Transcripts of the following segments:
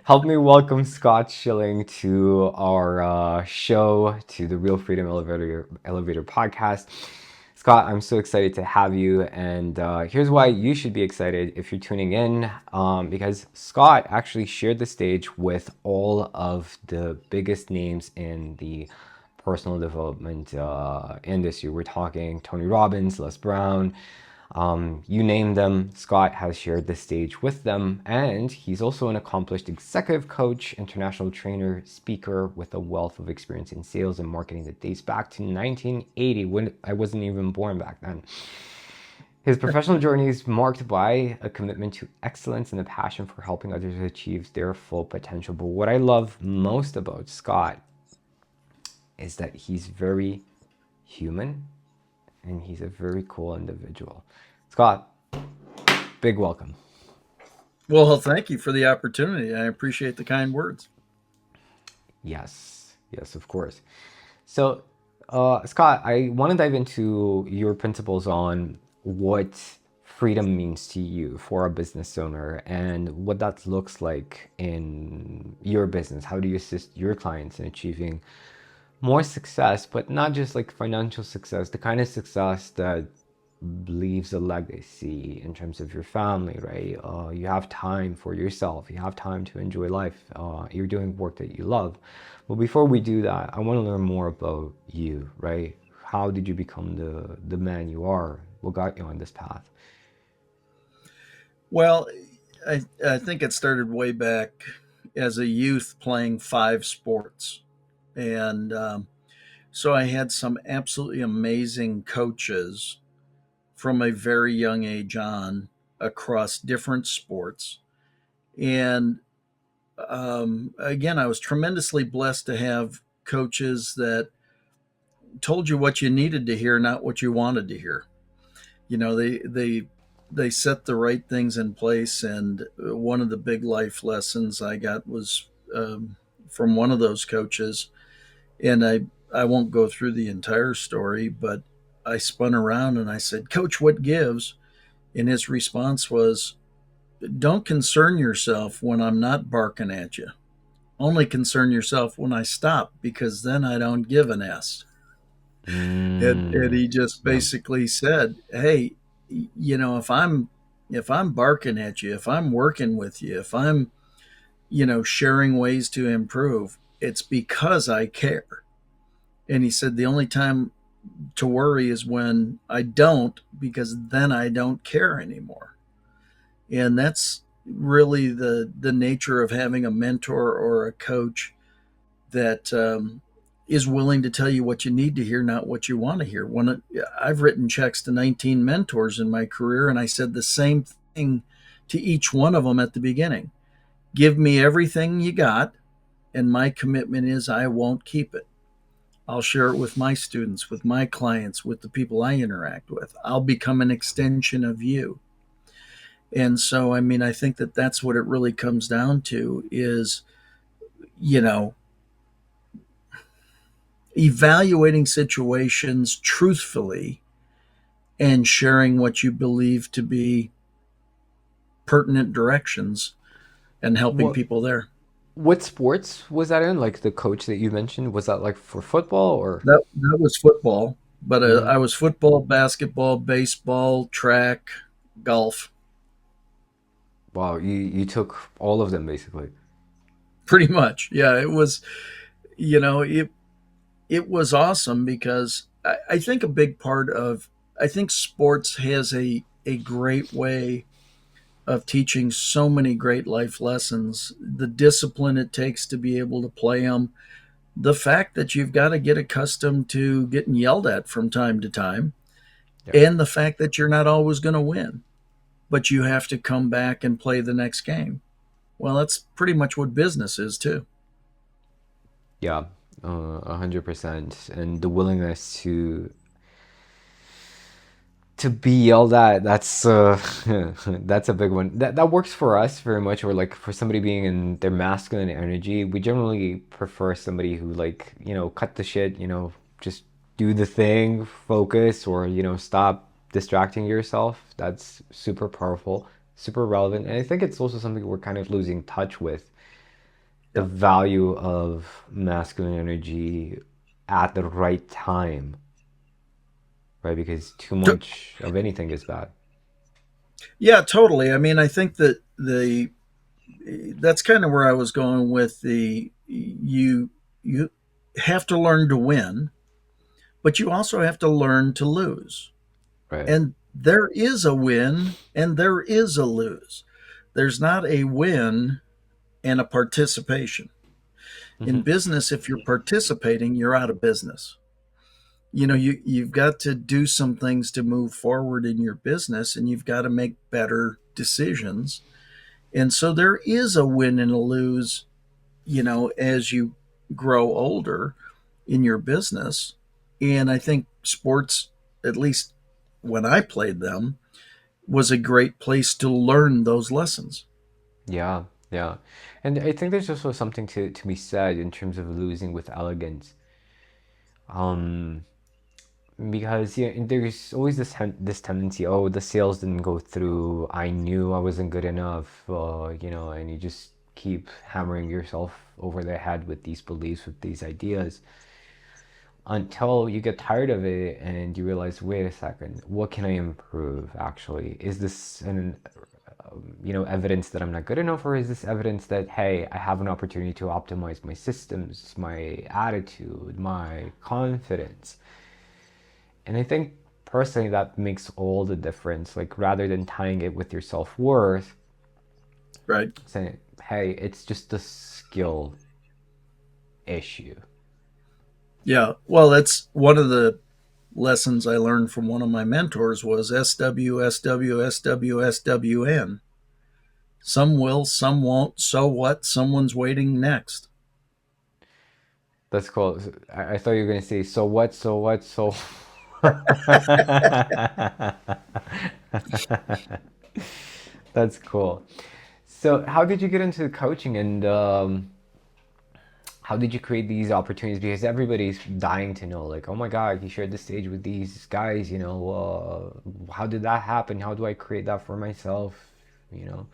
Help me welcome Scott Schilling to our show, to the Real Freedom Elevator podcast. Scott, I'm so excited to have you, and here's why you should be excited if you're tuning in, because Scott actually shared the stage with all of the biggest names in the personal development industry. We're talking Tony Robbins, Les Brown, you name them, Scott has shared the stage with them, and he's also an accomplished executive coach, international trainer, speaker with a wealth of experience in sales and marketing that dates back to 1980, when I wasn't even born back then. His professional journey is marked by a commitment to excellence and a passion for helping others achieve their full potential. But what I love most about Scott is that he's very human and he's a very cool individual. Scott, big welcome. Well, thank you for the opportunity. I appreciate the kind words. Yes, yes, of course. So, Scott, I want to dive into your principles on what freedom means to you for a business owner and what that looks like in your business. How do you assist your clients in achieving more success, but not just like financial success, the kind of success that leaves a legacy in terms of your family, right? You have time for yourself. You have time to enjoy life. You're doing work that you love. But before we do that, I want to learn more about you, right? How did you become the man you are? What got you on this path? Well, I think it started way back as a youth playing five sports. And so I had some absolutely amazing coaches from a very young age on across different sports. And again, I was tremendously blessed to have coaches that told you what you needed to hear, not what you wanted to hear. They set the right things in place, and one of the big life lessons I got was from one of those coaches. And I won't go through the entire story, but I spun around and I said, "Coach, what gives?" And his response was, "Don't concern yourself when I'm not barking at you. Only concern yourself when I stop, because then I don't give an S." And Mm, he just yeah. basically said, "Hey, if I'm barking at you, if I'm working with you, if I'm sharing ways to improve, it's because I care." And he said the only time to worry is when I don't, because then I don't care anymore. And that's really the nature of having a mentor or a coach that is willing to tell you what you need to hear, not what you want to hear. I've written checks to 19 mentors in my career, and I said the same thing to each one of them at the beginning: give me everything you got, and my commitment is I won't keep it. I'll share it with my students, with my clients, with the people I interact with. I'll become an extension of you. And so, I mean, I think that that's what it really comes down to is, you know, evaluating situations truthfully and sharing what you believe to be pertinent directions and helping What people there. what sports was that in? Like the coach that you mentioned, was that like for football or? That was football, but Mhm. I was football, basketball, baseball, track, golf, Wow, you took all of them basically. pretty much. Yeah, it was, you know, it was awesome because I think a big part of I think sports has a great way of teaching so many great life lessons. The discipline it takes to be able to play them, the fact that you've got to get accustomed to getting yelled at from time to time, Yeah. and the fact that you're not always going to win, but you have to come back and play the next game. Well, that's pretty much what business is too. Yeah, 100%. And the willingness to be yelled at, that's that's a big one. That works for us very much, or like for somebody being in their masculine energy. We generally prefer somebody who like, cut the shit, just do the thing, focus, or stop distracting yourself. That's super powerful, super relevant. And I think it's also something we're kind of losing touch with the Yep. value of masculine energy at the right time, right? Because too To- much of anything is bad. yeah, totally. I mean, I think that the that's kind of where I was going with the you have to learn to win, but you also have to learn to lose. Right. And there is a win and there is a lose. There's not a win and a participation. In Hmm. business, if you're participating, you're out of business. You've got to do some things to move forward in your business, and you've got to make better decisions. And so there is a win and a lose, as you grow older in your business. And I think sports, at least when I played them, was a great place to learn those lessons. Yeah, yeah. And I think there's also something to be said in terms of losing with elegance. Um, because yeah, there's always this tendency, oh, the sales didn't go through. I knew I wasn't good enough, and you just keep hammering yourself over the head with these beliefs, with these ideas, until you get tired of it and you realize, wait a second, what can I improve actually? Is this evidence that I'm not good enough, or is this evidence that, hey, I have an opportunity to optimize my systems, my attitude, my confidence? And I think personally that makes all the difference. Like rather than tying it with your self-worth, Right. saying, hey, it's just a skill issue. Yeah. Well, that's one of the lessons I learned from one of my mentors was SWSWSWSWN. Some will, some won't. So what? Someone's waiting next. That's cool. I thought you were gonna say, so what, so what, so. That's cool. So, how did you get into coaching, and how did you create these opportunities? Because everybody's dying to know, like, oh my God, you shared the stage with these guys, how did that happen? How do I create that for myself? You know?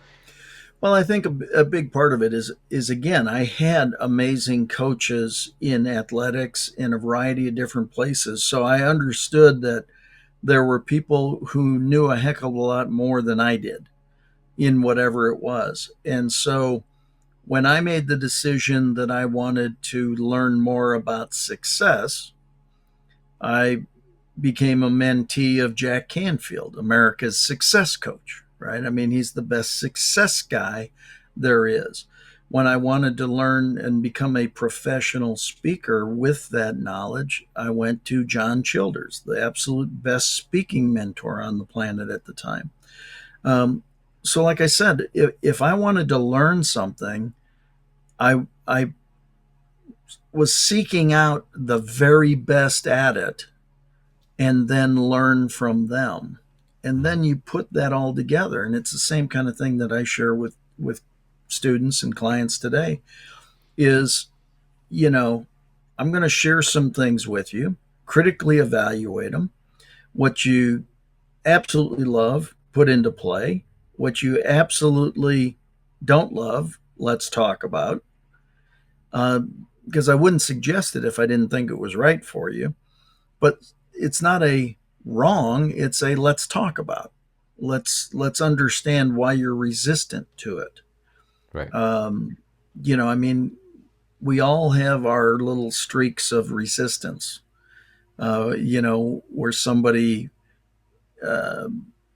Well, I think a big part of it is again, I had amazing coaches in athletics in a variety of different places, so I understood that there were people who knew a heck of a lot more than I did in whatever it was. And so when I made the decision that I wanted to learn more about success, I became a mentee of Jack Canfield, America's success coach, right? I mean, he's the best success guy there is. When I wanted to learn and become a professional speaker with that knowledge, I went to John Childers, the absolute best speaking mentor on the planet at the time. Um, so, like I said, if I wanted to learn something, I was seeking out the very best at it and then learn from them. And Mhm. then you put that all together. And it's the same kind of thing that I share with students and clients today is, you know, I'm going to share some things with you, critically evaluate them. What you absolutely love, put into play. What you absolutely don't love, let's talk about. Uh, because I wouldn't suggest it if I didn't think it was right for you. But it's not a wrong, it's a let's talk about. Let's understand why you're resistant to it. Right. Um, I mean, we all have our little streaks of resistance. Where somebody, uh,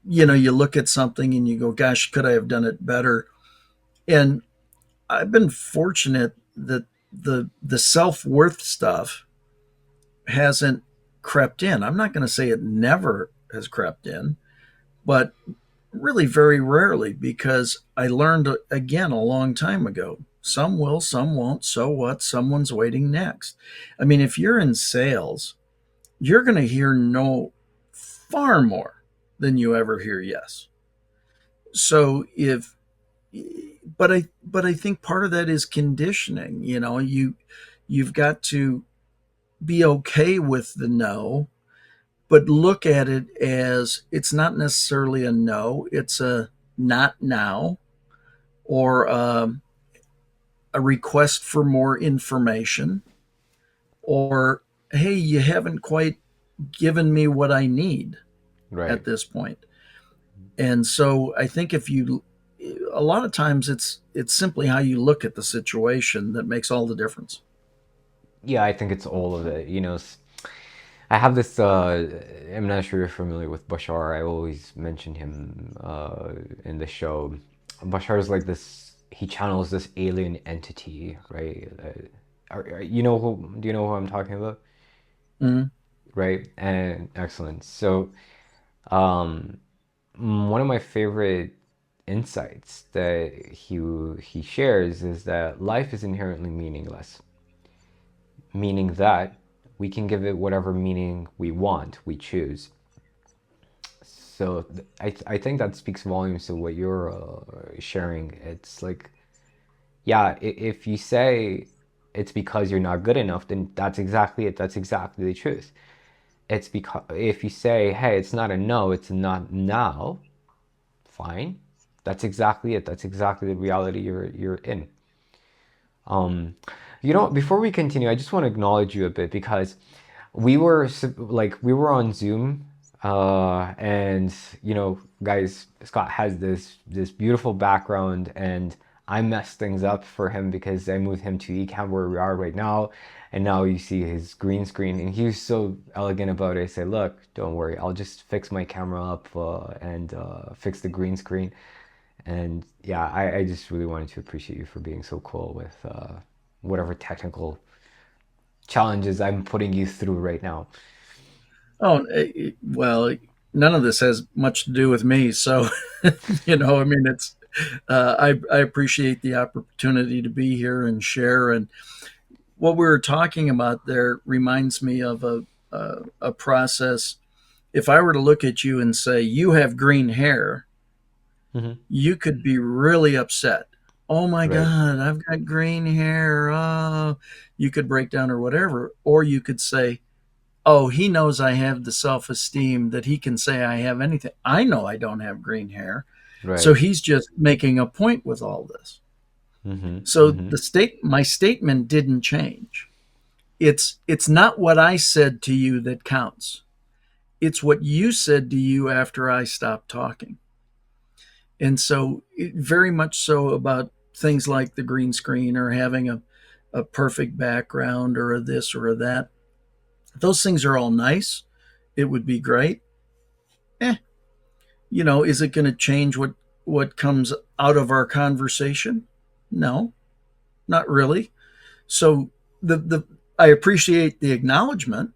you look at something and you go, "Gosh, could I have done it better?" And I've been fortunate that the self worth stuff hasn't crept in. I'm not going to say it never has crept in, but really very rarely because I learned again a long time ago. Some will, some won't. So what? Someone's waiting next. I mean, if you're in sales, you're going to hear no far more than you ever hear yes. So if but I think part of that is conditioning. You've got to be okay with the no, but look at it as it's not necessarily a no, it's a not now, or a request for more information, or hey, you haven't quite given me what I need Right. at this point. And so I think if you a lot of times it's simply how you look at the situation that makes all the difference. Yeah, I think it's all of it. I have this. I'm not sure you're familiar with Bashar. I always mention him in the show. Bashar is like this. He channels this alien entity, right? You know who? Do you know who I'm talking about? Mm-hmm. Right? And excellent. So, um, one of my favorite insights that he shares is that life is inherently meaningless, meaning that we can give it whatever meaning we want, we choose. So I think that speaks volumes to what you're sharing. It's like, yeah, if you say it's because you're not good enough, then that's exactly it. That's exactly the truth. It's because if you say, hey, it's not a no, it's a not now, fine. That's exactly it. That's exactly the reality you're in. Um, before we continue, I just want to acknowledge you a bit because we were on Zoom, and guys, Scott has this beautiful background, and I messed things up for him because I moved him to Ecam where we are right now, and now you see his green screen, and he was so elegant about it. I said, "Look, don't worry, I'll just fix my camera up and fix the green screen." And yeah, I just really wanted to appreciate you for being so cool with whatever technical challenges I'm putting you through right now. Oh, well, none of this has much to do with me. So, I mean, I appreciate the opportunity to be here and share. And what we were talking about there reminds me of a process. If I were to look at you and say, you have green hair, Hmm. you could be really upset. Oh my Right, God, I've got green hair. Oh, you could break down or whatever. Or you could say, oh, he knows I have the self esteem that he can say I have anything. I know I don't have green hair. So right. he's just making a point with all this. Hmm. So Hmm. my statement didn't change. It's not what I said to you that counts. It's what you said to you after I stopped talking. And so very much so about things like the green screen or having a perfect background or a this or a that. Those things are all nice. It would be great. Eh, is it going to change what comes out of our conversation? No, not really. So the I appreciate the acknowledgement,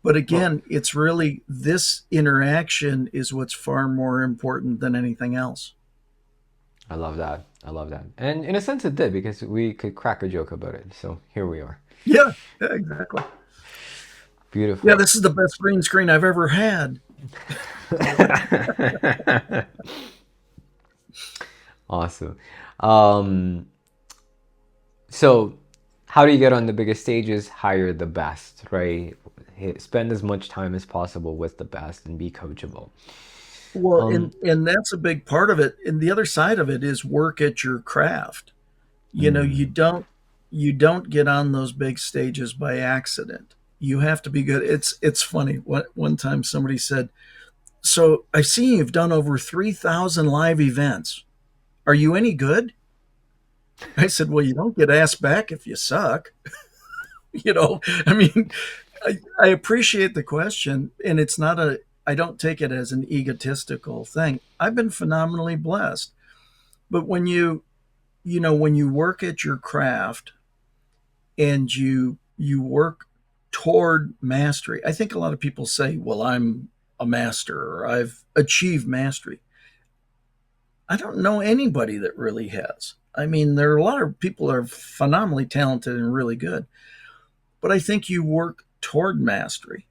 but Well, again, it's really this interaction is what's far more important than anything else. I love that. I love that. And in a sense, it did because we could crack a joke about it. So here we are. Yeah, yeah, exactly. Yeah, Beautiful. this is the best green screen I've ever had. Awesome. Um, so, how do you get on the biggest stages? Hire the best, right? Spend as much time as possible with the best and be coachable. Well, Um, and that's a big part of it. And the other side of it is work at your craft. You know, mm, you don't get on those big stages by accident. You have to be good. It's funny. One time somebody said, "So I've seen you've done over 3,000 live events. Are you any good?" I said, "Well, you don't get asked back if you suck." I mean, I appreciate the question, and it's not a. I don't take it as an egotistical thing. I've been phenomenally blessed, but when you work at your craft and you work toward mastery, I think a lot of people say, "Well, I'm a master or I've achieved mastery." I don't know anybody that really has. I mean, there are a lot of people that are phenomenally talented and really good, but I think you work toward mastery.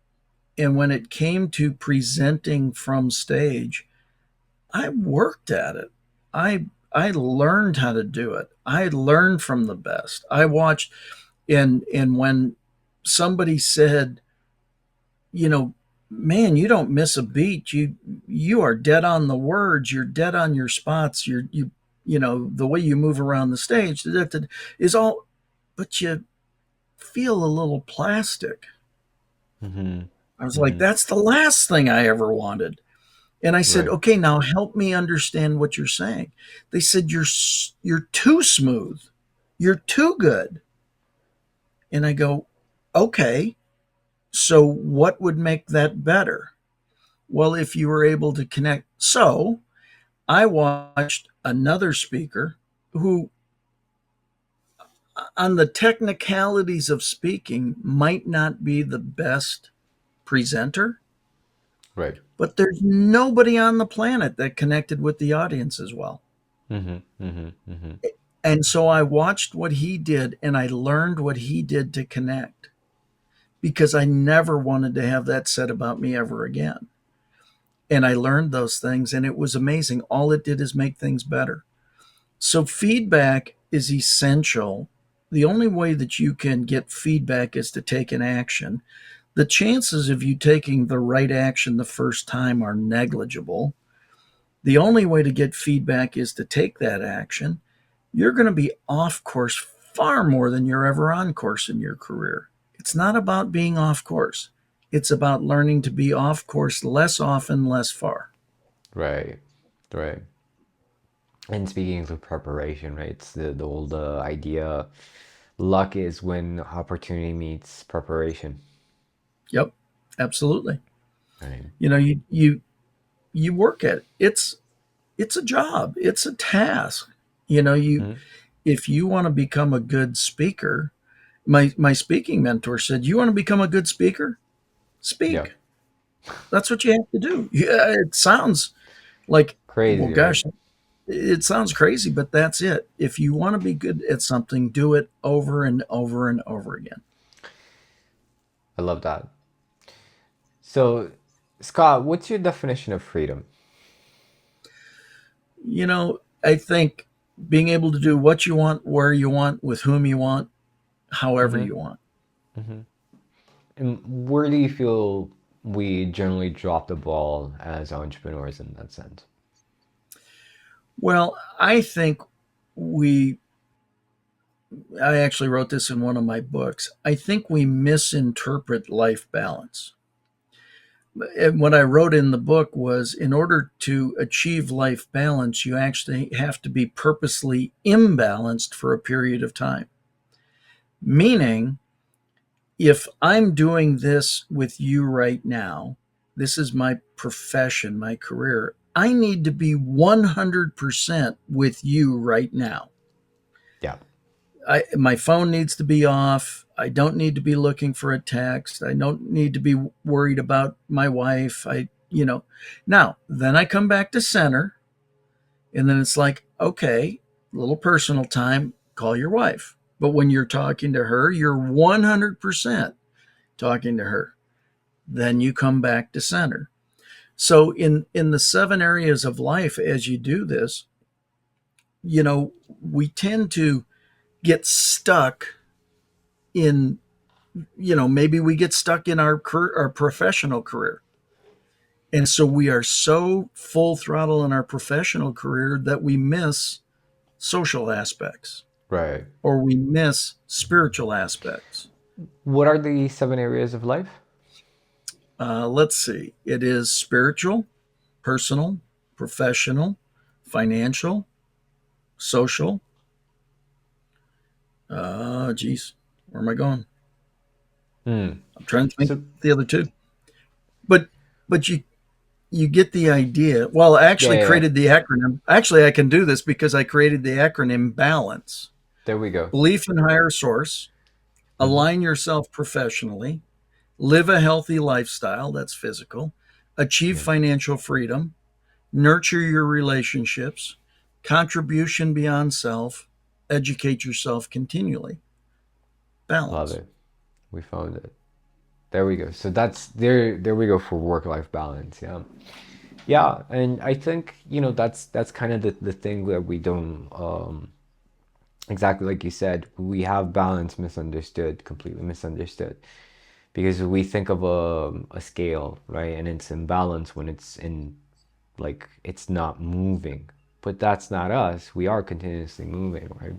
And when it came to presenting from stage, I worked at it. I learned how to do it. I learned from the best. I watched and when somebody said, you know, man, you don't miss a beat. You are dead on the words. You're dead on your spots. You the way you move around the stage is all, but you feel a little plastic. Mm-hmm. I was like, Mm-hmm. that's the last thing I ever wanted. And I said, Right. okay, now help me understand what you're saying. They said, you're too smooth. You're too good. And I go, okay, so what would make that better? Well, if you were able to connect. So I watched another speaker who, on the technicalities of speaking, might not be the best presenter, Right. but there's nobody on the planet that connected with the audience as well. Mm-hmm. Mm-hmm. Mm-hmm. And so I watched what he did and I learned what he did to connect because I never wanted to have that said about me ever again. And I learned those things and it was amazing. All it did is make things better. So feedback is essential. The only way that you can get feedback is to take an action. The chances of you taking the right action the first time are negligible. The only way to get feedback is to take that action. You're going to be off course far more than you're ever on course in your career. It's not about being off course. It's about learning to be off course less often, less far. Right. Right. And speaking of preparation, right? It's the old idea. Luck is when opportunity meets preparation. Yep, absolutely. Right. You work at it. It's a job. It's a task. You Mm-hmm. if you want to become a good speaker, my speaking mentor said, "You want to become a good speaker? Yeah. Speak. That's what you have to do." Yeah, it sounds like, well, Crazy, right? gosh, it sounds crazy, but that's it. If you want to be good at something, do it over and over and over again. I love that. So, Scott, what's your definition of freedom? I think being able to do what you want, where you want, with whom you want, however Mm-hmm. you want. Mm-hmm. And where do you feel we generally drop the ball as entrepreneurs in that sense? Well, we, I actually wrote this in one of my books. I think we misinterpret life balance. And what I wrote in the book was in order to achieve life balance, you actually have to be purposely imbalanced for a period of time. Meaning, if I'm doing this with you right now, this is my profession, my career, I need to be 100% with you right now. Yeah. My phone needs to be off. I don't need to be looking for a text. I don't need to be worried about my wife. Now, then I come back to center and then it's like, okay, a little personal time, call your wife. But when you're talking to her, you're 100% talking to her. Then you come back to center. So in the 7 areas of life, as you do this, we tend to get stuck in, maybe we get stuck in our professional career. And so we are so full throttle in our professional career that we miss social aspects Right. or we miss spiritual aspects. What are the 7 areas of life? Let's see. It is spiritual, personal, professional, financial, social. Geez, where am I going? Hmm. I'm trying to think So, the other two. But but you get the idea. Well, I yeah, actually yeah, yeah. created the acronym. Actually, I can do this because I created the acronym BALANCE. There we go. Belief in higher source, Mm-hmm. align yourself professionally, live a healthy lifestyle, that's physical, achieve Yeah. financial freedom, nurture your relationships, contribution beyond self, educate yourself continually. Love Balance. it. We found it. There we go. So that's there we go for work-life balance. Yeah. Yeah, and I think, that's kind of the thing that we don't exactly like you said, we have balance misunderstood, completely misunderstood. Because we think of a scale, right? And it's in balance when it's in like it's not moving but that's not us. We are continuously moving, right?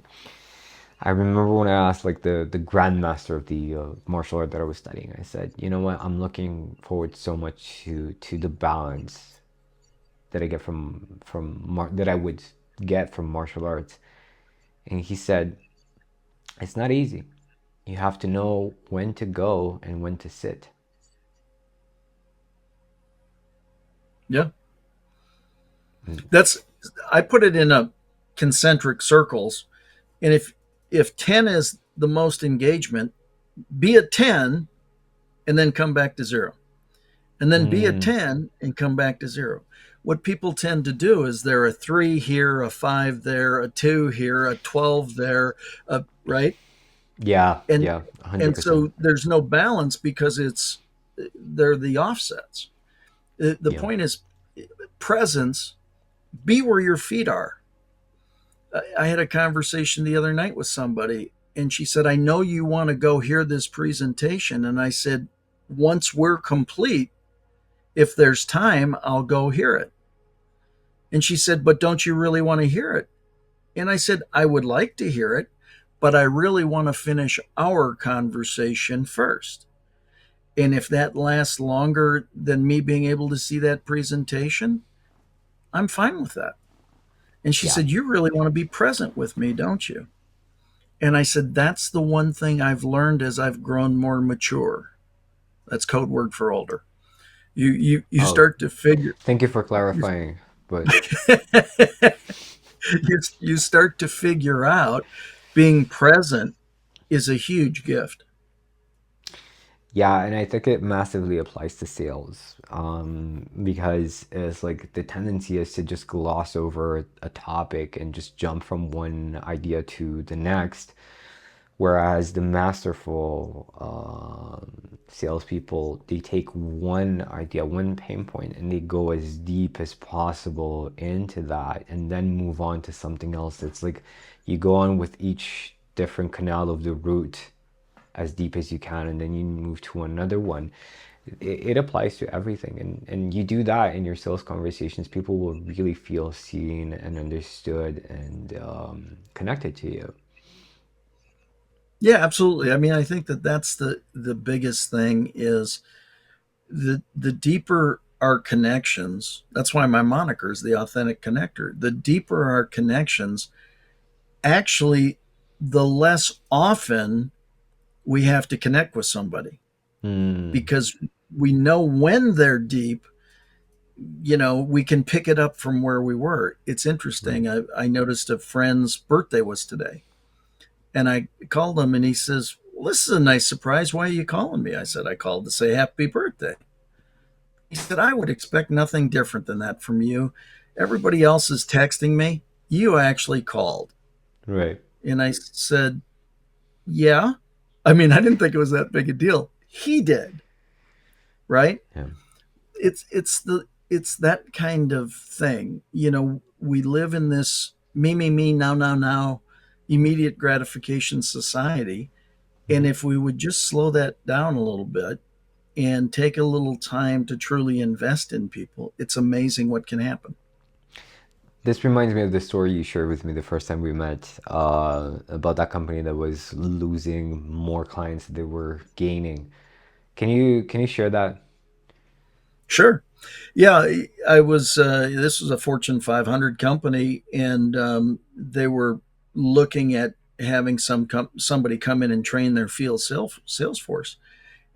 I remember when I asked like the grandmaster of the martial art that I was studying, I said, you know what, I'm looking forward so much to the balance that I get that I would get from martial arts. And he said, it's not easy. You have to know when to go and when to sit. Yeah. Mm. That's, I put it in a concentric circles. And if 10 is the most engagement, be at 10 and then come back to 0. And then be a Mm. 10 and come back to 0. What people tend to do is they're a 3 here, a 5 there, a 2 here, a 12 there, right? Yeah, And yeah, and 100%. so there's no balance because they're the offsets. The Yeah. point is presence, be where your feet are. I had a conversation the other night with somebody, and she said, I know you want to go hear this presentation. And I said, once we're complete, if there's time, I'll go hear it. And she said, but don't you really want to hear it? And I said, I would like to hear it, but I really want to finish our conversation first. And if that lasts longer than me being able to see that presentation, I'm fine with that. And she Yeah. said, you really want to be present with me, don't you? And I said, that's the one thing I've learned as I've grown more mature. That's code word for older. You Oh, start to figure thank you for clarifying. But you start to figure out being present is a huge gift. yeah, and I think it massively applies to sales, because it's like the tendency is to just gloss over a topic and just jump from one idea to the next. Whereas the masterful salespeople, they take one idea, one pain point, and they go as deep as possible into that and then move on to something else. It's like you go on with each different canal of the route as deep as you can, and then you move to another one. It applies to everything. And you do that in your sales conversations, people will really feel seen and understood and connected to you. Yeah, absolutely. I mean, I think that that's the biggest thing is the deeper our connections. That's why my moniker is the authentic connector. The deeper our connections, actually, the less often we have to connect with somebody Mm, because we know when they're deep. We can pick it up from where we were. It's right. interesting. I noticed a friend's birthday was today, and I called him, and he says, well, this is a nice surprise. Why are you calling me? I said, I called to say happy birthday. He said, I would expect nothing different than that from you. Everybody else is texting me. You actually called. Right. And I said, yeah. I mean, I didn't think it was that big a deal. He did, right? Yeah. It's that kind of thing. We live in this me, now, immediate gratification society. And Mhm. if we would just slow that down a little bit and take a little time to truly invest in people, it's amazing what can happen. This reminds me of the story you shared with me the first time we met, about that company that was losing more clients than they were gaining. Can you share that? Sure. Yeah, I was. This was a Fortune 500 company, and they were looking at having somebody come in and train their field sales force.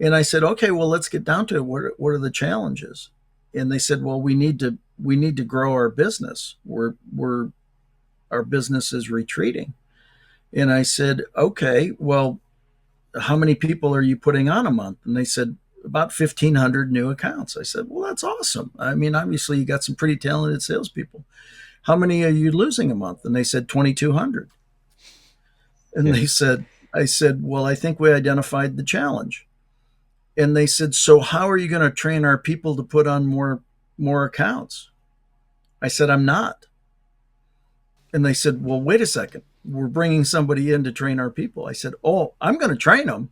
And I said, okay, well, let's get down to it. What are the challenges? And they said, well, we need to grow our business. Our business is retreating. And I said, okay, well, how many people are you putting on a month? And they said, about 1,500 new accounts. I said, well, that's awesome. I mean, obviously, you got some pretty talented salespeople. How many are you losing a month? And they said, 2,200. And Yeah. I said, well, I think we identified the challenge. And they said, so how are you going to train our people to put on more accounts? I said, I'm not. And they said, well, wait a second. We're bringing somebody in to train our people. I said, oh, I'm going to train them.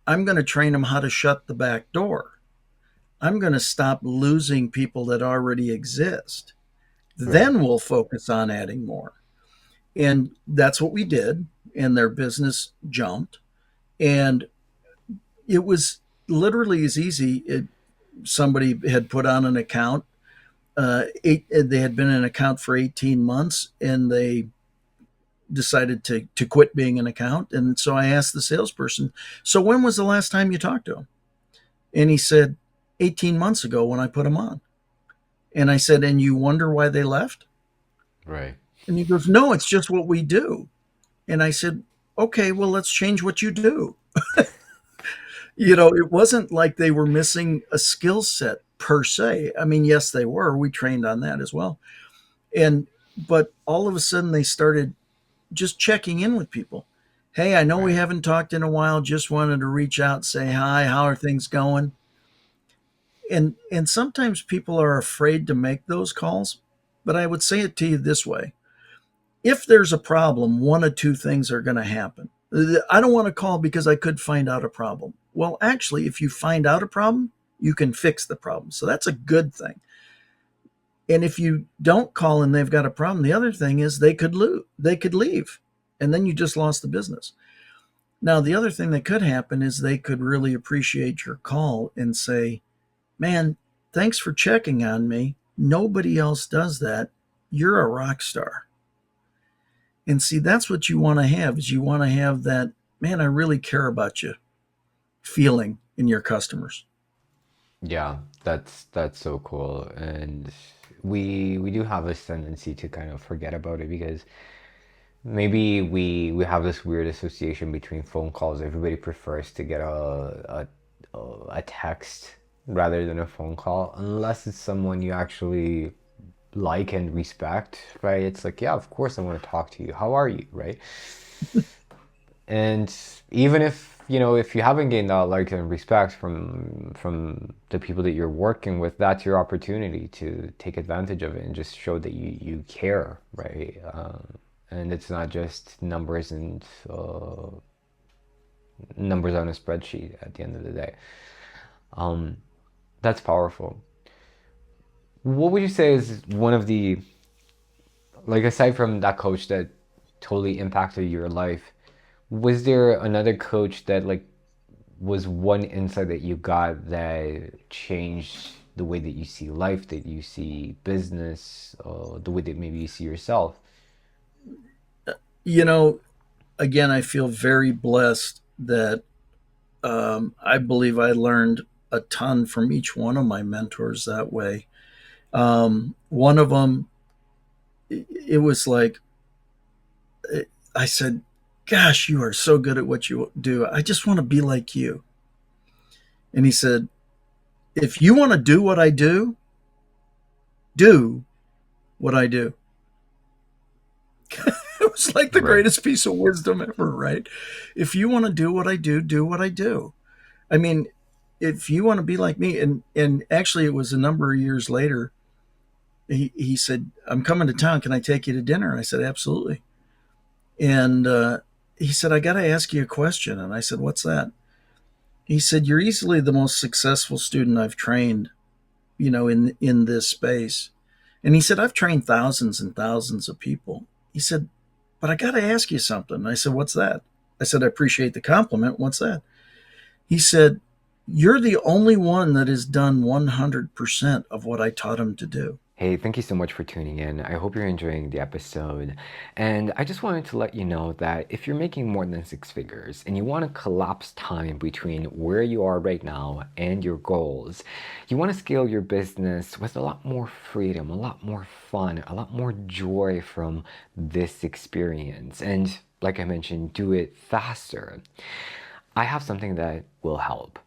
I'm going to train them how to shut the back door. I'm going to stop losing people that already exist. Right. Then we'll focus on adding more. And that's what we did. And their business jumped. And it was literally as easy. Somebody had put on an account. They had been an account for 18 months and they decided to quit being an account. And so I asked the salesperson, so when was the last time you talked to him? And he said, 18 months ago when I put him on. And I said, and you wonder why they left? Right. And he goes, no, it's just what we do. And I said, okay, well, let's change what you do. It wasn't like they were missing a skill set per se. I mean, yes, they were. We trained on that as well. And, but all of a sudden they started just checking in with people. Hey, I know we Right. haven't talked in a while. Just wanted to reach out, say hi. How are things going? And sometimes people are afraid to make those calls, but I would say it to you this way: if there's a problem, one of two things are going to happen. I don't want to call because I could find out a problem. Well, actually, if you find out a problem, you can fix the problem. So that's a good thing. And if you don't call and they've got a problem, the other thing is they could leave, and then you just lost the business. Now, the other thing that could happen is they could really appreciate your call and say, "Man, thanks for checking on me. Nobody else does that. You're a rock star." And see, that's what you want to have, is you want to have that, man, I really care about you feeling in your customers. Yeah, that's so cool. And we do have this tendency to kind of forget about it because maybe we have this weird association between phone calls. Everybody prefers to get a text rather than a phone call, unless it's someone you actually like and respect, right? It's like, yeah, of course I want to talk to you. How are you, right? And even if, if you haven't gained that like and respect from the people that you're working with, that's your opportunity to take advantage of it and just show that you care, right? And it's not just numbers on a spreadsheet at the end of the day. Um, that's powerful. What would you say is one of the, like, aside from that coach that totally impacted your life, was there another coach that, like, was one insight that you got that changed the way that you see life, that you see business, the way that maybe you see yourself? You know, again, I feel very blessed that I believe I learned a ton from each one of my mentors that way. One of them, it was like, I said, "Gosh, you are so good at what you do. I just want to be like you." And he said, "If you want to do what I do." It was like the Right. greatest piece of wisdom ever, right? If you want to do what I do. I mean, if you want to be like me, and actually, it was a number of years later. He said, "I'm coming to town. Can I take you to dinner?" And I said, "Absolutely." And he said, "I got to ask you a question." And I said, "What's that?" He said, "You're easily the most successful student I've trained, in this space." And he said, "I've trained thousands and thousands of people." He said, "But I got to ask you something." And I said, "What's that?" I said, "I appreciate the compliment. What's that?" He said, "You're the only one that has done 100% of what I taught him to do." Hey, thank you so much for tuning in. I hope you're enjoying the episode. And I just wanted to let you know that if you're making more than six figures and you want to collapse time between where you are right now and your goals, you want to scale your business with a lot more freedom, a lot more fun, a lot more joy from this experience. And like I mentioned, do it faster. I have something that will help.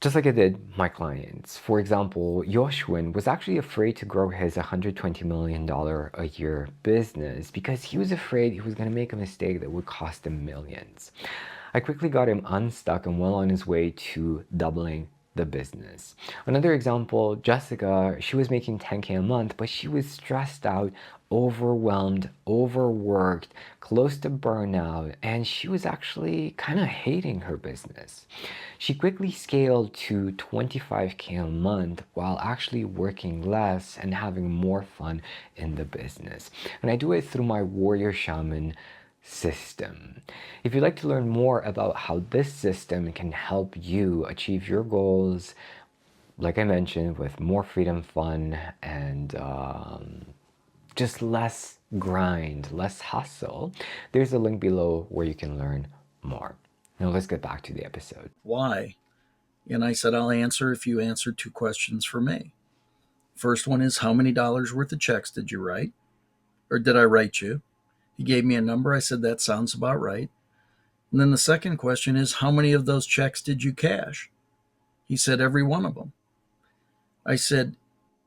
Just like I did my clients. For example, Yoshwin was actually afraid to grow his $120 million a year business because he was afraid he was going to make a mistake that would cost him millions. I quickly got him unstuck and well on his way to doubling the business. Another example, Jessica, she was making 10K a month, but she was stressed out, overwhelmed, overworked, close to burnout, and she was actually kind of hating her business. She quickly scaled to 25K a month while actually working less and having more fun in the business. And I do it through my Warrior Shaman system. If you'd like to learn more about how this system can help you achieve your goals, like I mentioned, with more freedom, fun, and just less grind, less hustle, there's a link below where you can learn more. Now let's get back to the episode. Why? And I said, I'll answer if you answer two questions for me. First one is, how many dollars worth of checks did you write? Or did I write you? He gave me a number. I said, that sounds about right. And then the second question is, how many of those checks did you cash? He said, every one of them. I said,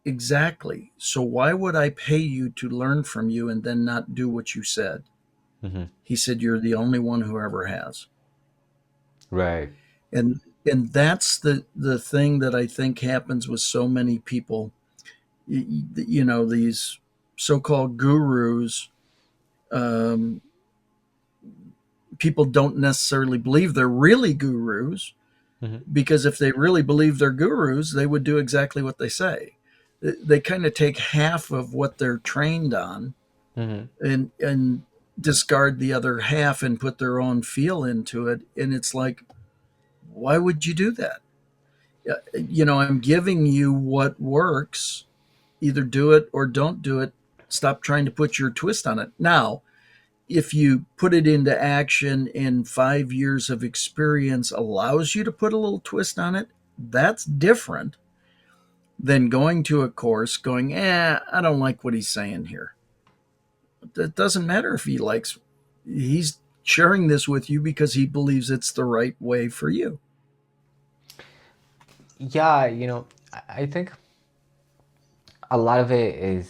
exactly. So why would I pay you to learn from you and then not do what you said? Mm-hmm. He said, you're the only one who ever has. Right. And that's the thing that I think happens with so many people. These so-called gurus, um, people don't necessarily believe they're really gurus, Mm-hmm. because if they really believe they're gurus, they would do exactly what they say. They kind of take half of what they're trained on Mm-hmm. and discard the other half and put their own feel into it. And it's like, why would you do that? I'm giving you what works. Either do it or don't do it. Stop trying to put your twist on it. Now, if you put it into action and 5 years of experience allows you to put a little twist on it, that's different than going to a course going, I don't like what he's saying here. It doesn't matter if he's sharing this with you because he believes it's the right way for you. Yeah, I think a lot of it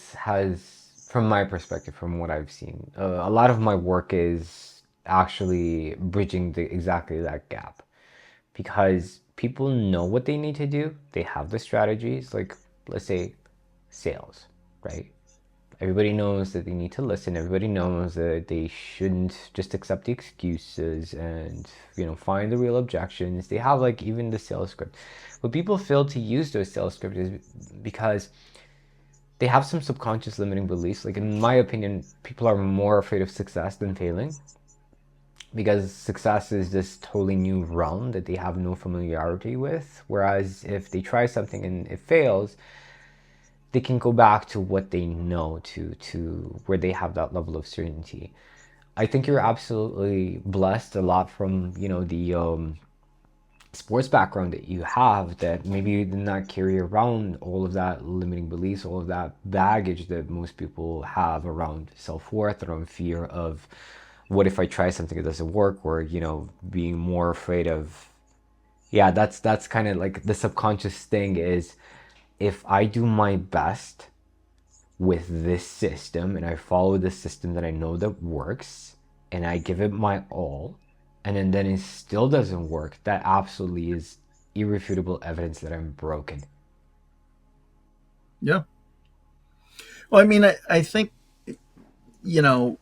from my perspective, from what I've seen, a lot of my work is actually bridging exactly that gap, because people know what they need to do. They have the strategies, like, let's say, sales, right? Everybody knows that they need to listen. Everybody knows that they shouldn't just accept the excuses and, find the real objections. They have, like, even the sales script. But people fail to use those sales scripts is because they have some subconscious limiting beliefs. Like, in my opinion, people are more afraid of success than failing, because success is this totally new realm that they have no familiarity with. Whereas if they try something and it fails, they can go back to what they know, to where they have that level of certainty. I think you're absolutely blessed a lot from, the sports background that you have, that maybe you did not carry around all of that limiting beliefs, all of that baggage that most people have around self-worth, around fear of what if I try something that doesn't work, or being more afraid of, yeah, that's kind of like the subconscious thing is, if I do my best with this system and I follow the system that I know that works and I give it my all, and then it still doesn't work, that absolutely is irrefutable evidence that I'm broken. Yeah. Well, I mean, I think, you know,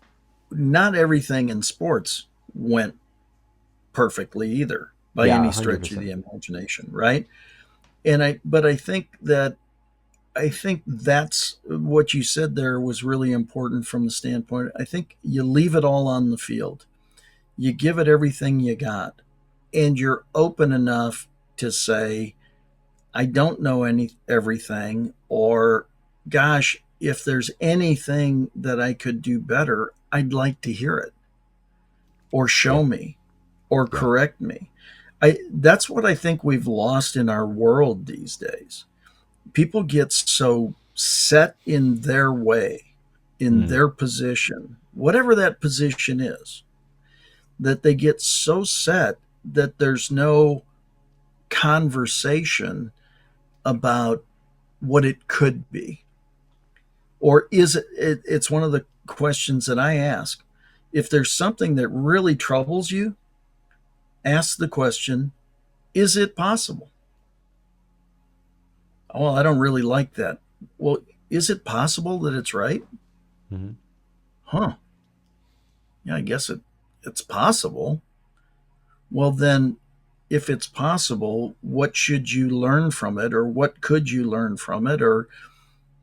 not everything in sports went perfectly either by Yeah, any stretch of 100%. the imagination, right? But I think that's what you said there was really important from the standpoint. I think you leave it all on the field. You give it everything you got, and you're open enough to say, I don't know everything, or gosh, if there's anything that I could do better, I'd like to hear it, or Yeah, show me, or yeah. correct me. That's what I think we've lost in our world these days. People get so set in their way, in Mm, their position, whatever that position is, that they get so set that there's no conversation about what it could be. Or it's one of the questions that I ask. If there's something that really troubles you, ask the question, is it possible? well, I don't really like that. Well, is it possible that it's right? Hmm. Huh. Yeah, I guess it's possible. Well, then, if it's possible, what should you learn from it, or what could you learn from it, or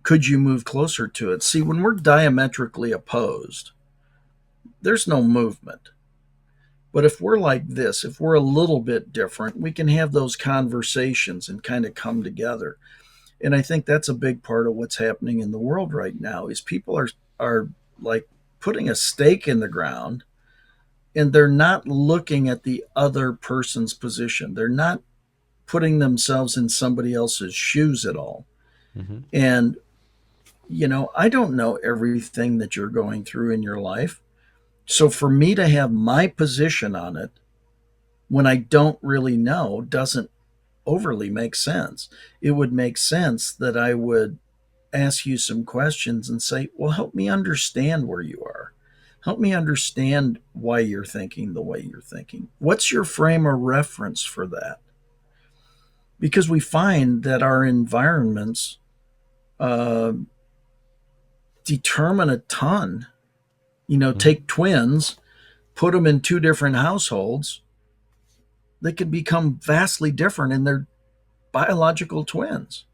could you move closer to it? See, when we're diametrically opposed, there's no movement. But if we're like this, if we're a little bit different, we can have those conversations and kind of come together. And I think that's a big part of what's happening in the world right now is people are like putting a stake in the ground, and they're not looking at the other person's position. They're not putting themselves in somebody else's shoes at all. Hmm. And I don't know everything that you're going through in your life. So for me to have my position on it when I don't really know doesn't overly make sense. It would make sense that I would ask you some questions and say, well, help me understand where you are. Help me understand why you're thinking the way you're thinking. What's your frame of reference for that? Because we find that our environments uh, determine a ton. Hmm. Take twins, put them in two different households, they can become vastly different in their biological twins.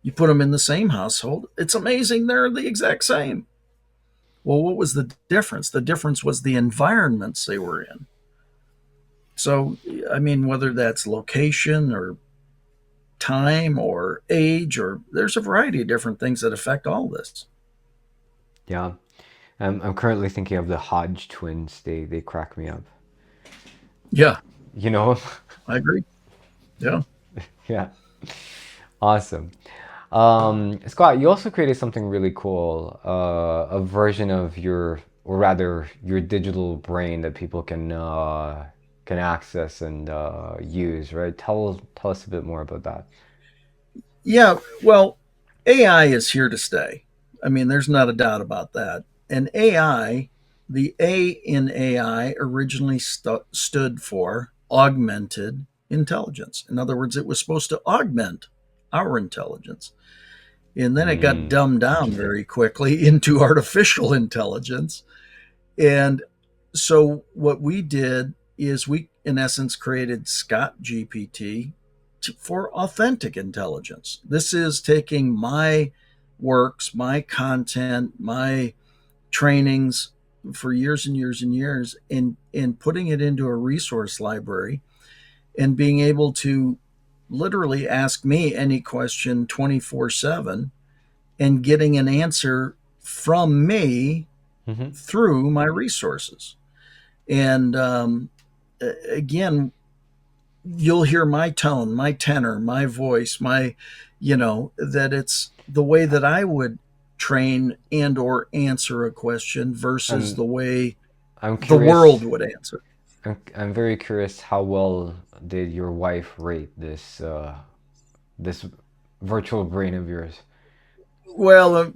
You put them in the same household, it's amazing they're the exact same. Well, what was the difference? The difference was the environments they were in. So, I mean, whether that's location or time or age, or there's a variety of different things that affect all this. Yeah. I'm currently thinking of the Hodge twins. They crack me up. Yeah, You know? I agree. Yeah. Yeah. Awesome. Scott, you also created something really cool, a version of your, or rather, your digital brain that people can access and use, right? Tell us a bit more about that. Yeah. Well, AI is here to stay. I mean, there's not a doubt about that. And AI, the A in AI originally stood for augmented intelligence. In other words, it was supposed to augment our intelligence. And then it got Mm, dumbed down interesting. very quickly into artificial intelligence. And so what we did is we, in essence, created Scott GPT for authentic intelligence. This is taking my works, my content, my trainings for years and years and years, and putting it into a resource library and being able to literally ask me any question 24/7 and getting an answer from me Hmm. through my resources. And again, you'll hear my tone, my tenor, my voice, that it's the way that I would train and or answer a question versus I'm the way I'm the world curious. would answer. I'm very curious. How well did your wife rate this virtual brain of yours? Well,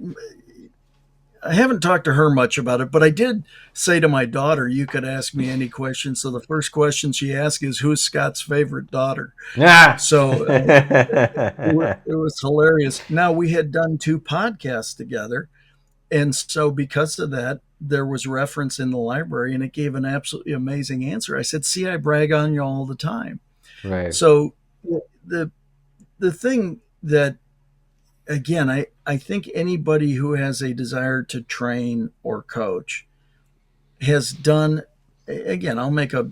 I haven't talked to her much about it, but I did say to my daughter, "You could ask me any question." So the first question she asked is, "Who's Scott's favorite daughter?" Ah. So it was hilarious. Now we had done two podcasts together, and so because of that, there was reference in the library, and it gave an absolutely amazing answer. I said, "See, I brag on you all the time." Right. So the the thing that again, I think anybody who has a desire to train or coach has done, again, I'll make a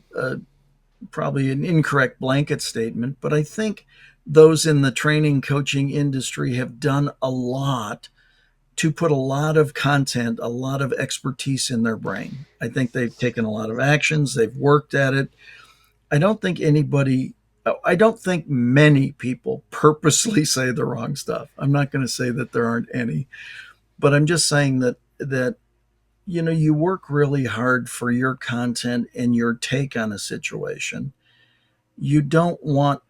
probably an incorrect blanket statement, but I think those in the training coaching industry have done a lot to put a lot of content, a lot of expertise in their brain. I think they've taken a lot of actions, they've worked at it. I don't think anybody, I don't think many people purposely say the wrong stuff. I'm not going to say that there aren't any, but I'm just saying that you work really hard for your content and your take on a situation. You don't want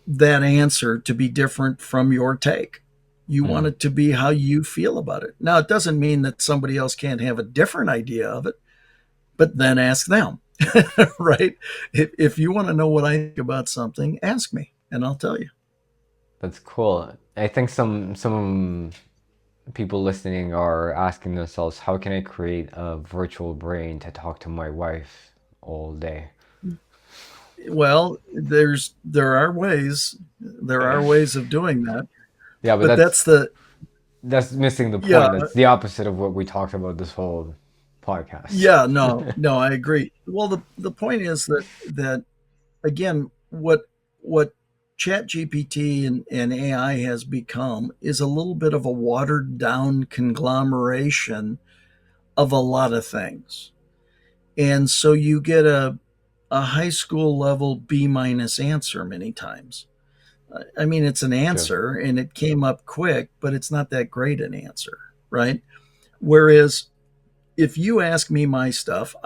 that answer to be different from your take. You want Mm. it to be how you feel about it. Now, it doesn't mean that somebody else can't have a different idea of it, but then ask them, right? If you want to know what I think about something, ask me and I'll tell you. That's cool. I think some people listening are asking themselves, how can I create a virtual brain to talk to my wife all day? Well, there are ways of doing that, Yeah, but but that's missing the yeah, point. That's the opposite of what we talked about this whole podcast. yeah, no, I agree. Well, the point is that again, what Chat GPT and AI has become is a little bit of a watered down conglomeration of a lot of things. And so you get a high school level B minus answer many times. I mean, it's an True. answer and it came up quick, but it's not that great an answer, right? Whereas if you ask me my stuff,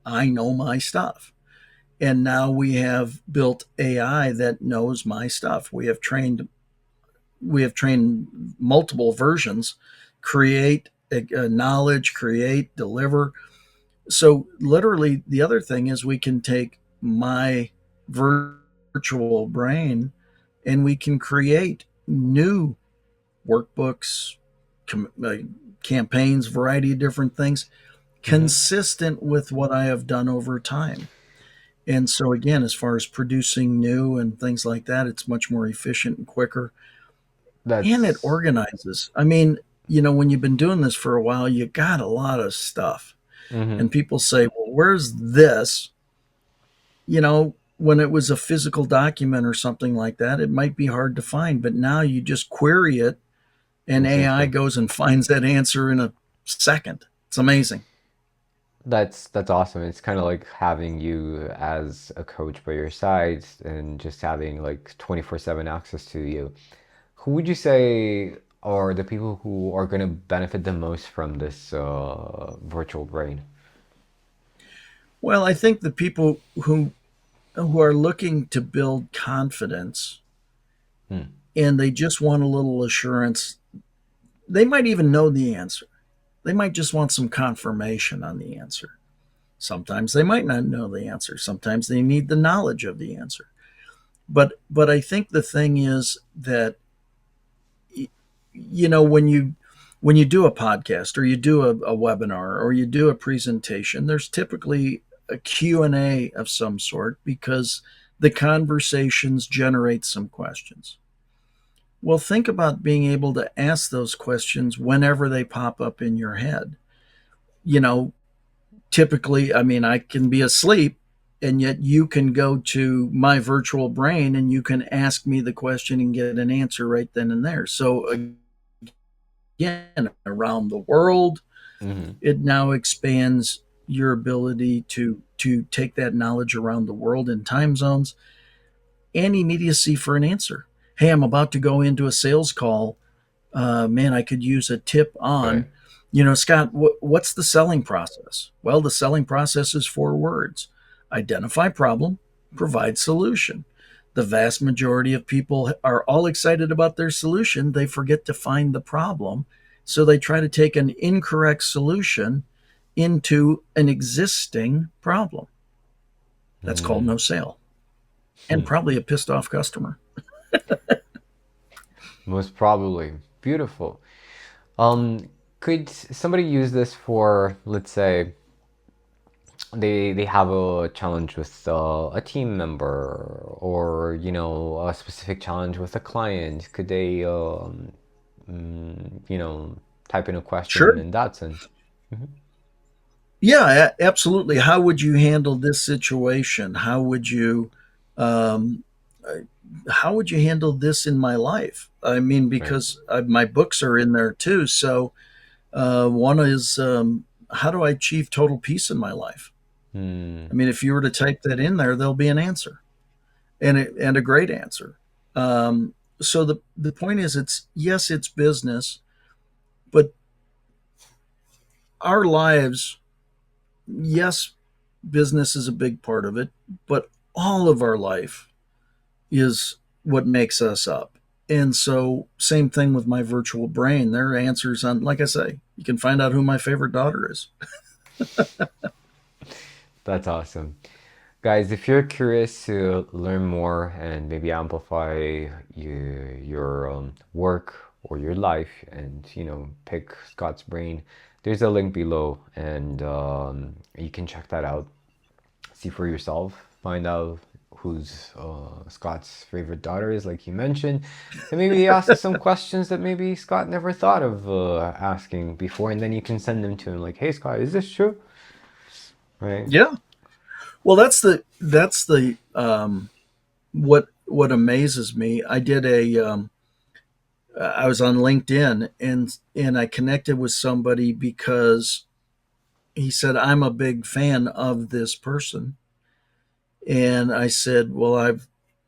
I know my stuff. And now we have built AI that knows my stuff. We have trained multiple versions, create knowledge, create, deliver. So literally the other thing is we can take my virtual brain and we can create new workbooks, campaigns, variety of different things Hmm. consistent with what I have done over time. And so, again, as far as producing new and things like that, it's much more efficient and quicker. And it That's organizes. I mean, when you've been doing this for a while, you got a lot of stuff. hmm And people say, well, where's this? When it was a physical document or something like that, it might be hard to find. But now you just query it, and AI instantly. goes and finds that answer in a second. It's amazing. That's awesome. It's kind of like having you as a coach by your side and just having like 24/7 access to you. Who would you say are the people who are going to benefit the most from this virtual brain? Well, I think the people who are looking to build confidence Hmm. and they just want a little assurance. They might even know the answer. They might just want some confirmation on the answer. Sometimes they might not know the answer. Sometimes they need the knowledge of the answer. But I think the thing is that when you do a podcast or you do a webinar or you do a presentation, there's typically a Q&A of some sort because the conversations generate some questions. Well, think about being able to ask those questions whenever they pop up in your head. You know, Typically, I mean, I can be asleep and yet you can go to my virtual brain and you can ask me the question and get an answer right then and there. So, again, around the world, Hmm. it now expands your ability to take that knowledge around the world in time zones and immediacy for an answer. Hey, I'm about to go into a sales call. Man, I could use a tip Right. on, Scott, what's the selling process? Well, the selling process is 4 words: identify problem, provide solution. The vast majority of people are all excited about their solution. They forget to find the problem. So they try to take an incorrect solution into an existing problem. That's called Hmm. no sale and probably a pissed off customer. Most probably. Beautiful. Could somebody use this for, let's say, they have a challenge with a team member or a specific challenge with a client? Could they you know type in a question Sure. in that sense? Hmm. Yeah, absolutely. How would you handle this situation? Um, uh, how would you handle this in my life? I mean, Right. because my books are in there too. So one is how do I achieve total peace in my life? I Hmm. mean, if you were to type that in there, there'll be an answer and a great answer. So the point is, it's yes, it's business, but our lives, yes, business is a big part of it, but all of our life is what makes us up. And so, same thing with my virtual brain. There are answers on, like I say, you can find out who my favorite daughter is. That's awesome. Guys, if you're curious to learn more and maybe amplify your work or your life and, pick Scott's brain, there's a link below and you can check that out. See for yourself, find out who's Scott's favorite daughter is, like you mentioned, and maybe ask some questions that maybe Scott never thought of asking before, and then you can send them to him like, "Hey, Scott, is this true?" Right? Yeah. Well, that's the what amazes me. I was on LinkedIn, and I connected with somebody because he said, I'm a big fan of this person. And I said, well,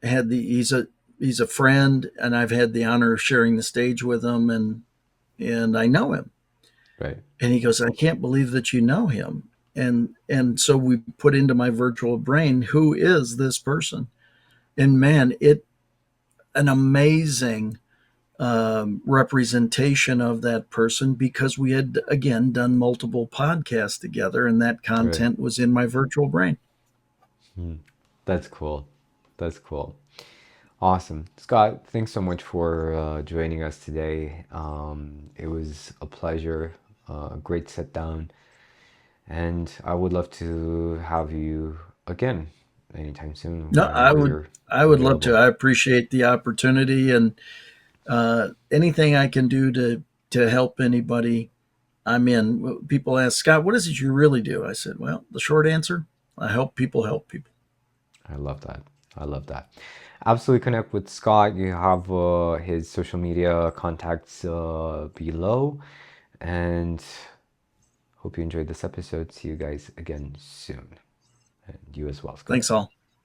he's a friend, and I've had the honor of sharing the stage with him, and I know him. Right. And he goes, I can't believe that you know him. And so we put into my virtual brain, who is this person? And man, it an amazing representation of that person, because we had again done multiple podcasts together, and that Right. content was in my virtual brain. Hmm. That's cool. That's cool. Awesome. Scott, thanks so much for joining us today. It was a pleasure, a great sit down, and I would love to have you again anytime soon, No, whenever you're I would love to. available. I appreciate the opportunity, and anything I can do to help anybody, I'm in. People ask, Scott, what is it you really do? I said, well, the short answer, I help people help people. I love that. I love that. Absolutely connect with Scott. You have his social media contacts below. And hope you enjoyed this episode. See you guys again soon. And you as well, Scott. Thanks all.